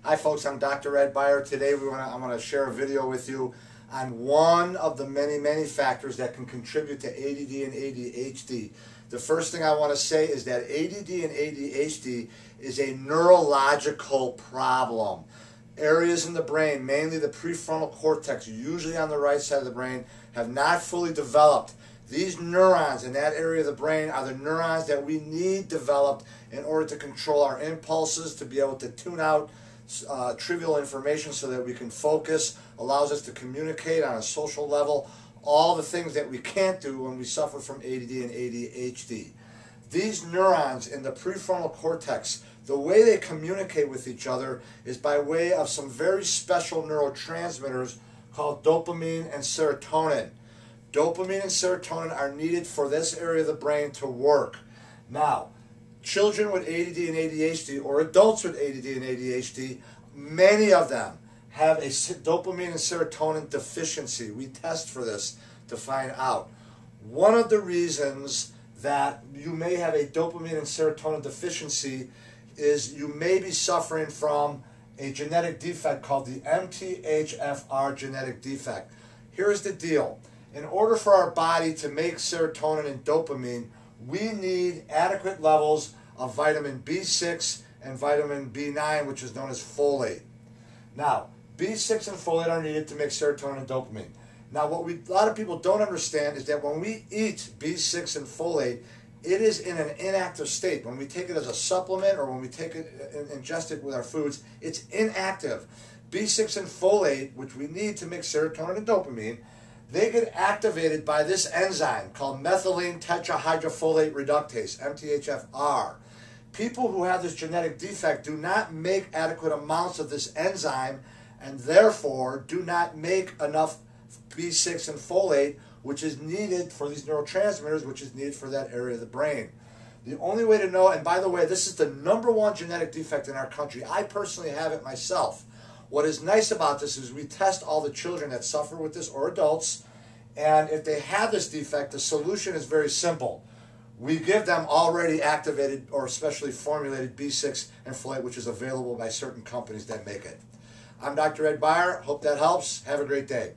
Hi folks, I'm Dr. Ed Beyer. Today I'm going to share a video with you on one of the many factors that can contribute to ADD and ADHD. The first thing I want to say is that ADD and ADHD is a neurological problem. Areas in the brain, mainly the prefrontal cortex, usually on the right side of the brain, have not fully developed. These neurons in that area of the brain are the neurons that we need developed in order to control our impulses, to be able to tune out trivial information so that we can focus, allows us to communicate on a social level, all the things that we can't do when we suffer from ADD and ADHD. These neurons in the prefrontal cortex, the way they communicate with each other is by way of some very special neurotransmitters called dopamine and serotonin. Dopamine and serotonin are needed for this area of the brain to work. Now, children with ADD and ADHD, or adults with ADD and ADHD, many of them have a dopamine and serotonin deficiency. We test for this to find out. One of the reasons that you may have a dopamine and serotonin deficiency is you may be suffering from a genetic defect called the Mthfr genetic defect. Here's the deal. In order for our body to make serotonin and dopamine, we need adequate levels of vitamin B6 and vitamin B9, which is known as folate. Now, B6 and folate are needed to make serotonin and dopamine. Now, what a lot of people don't understand is that when we eat B6 and folate, it is in an inactive state. When we take it as a supplement or when we take it, ingest it with our foods, it's inactive. B6 and folate, which we need to make serotonin and dopamine, they get activated by this enzyme called methylene tetrahydrofolate reductase, MTHFR. People who have this genetic defect do not make adequate amounts of this enzyme and therefore do not make enough B6 and folate, which is needed for these neurotransmitters, which is needed for that area of the brain. The only way to know, and by the way, this is the #1 genetic defect in our country. I personally have it myself. What is nice about this is we test all the children that suffer with this, or adults, and if they have this defect, the solution is very simple. We give them already activated or specially formulated B6 and folate, which is available by certain companies that make it. I'm Dr. Ed Beyer. Hope that helps. Have a great day.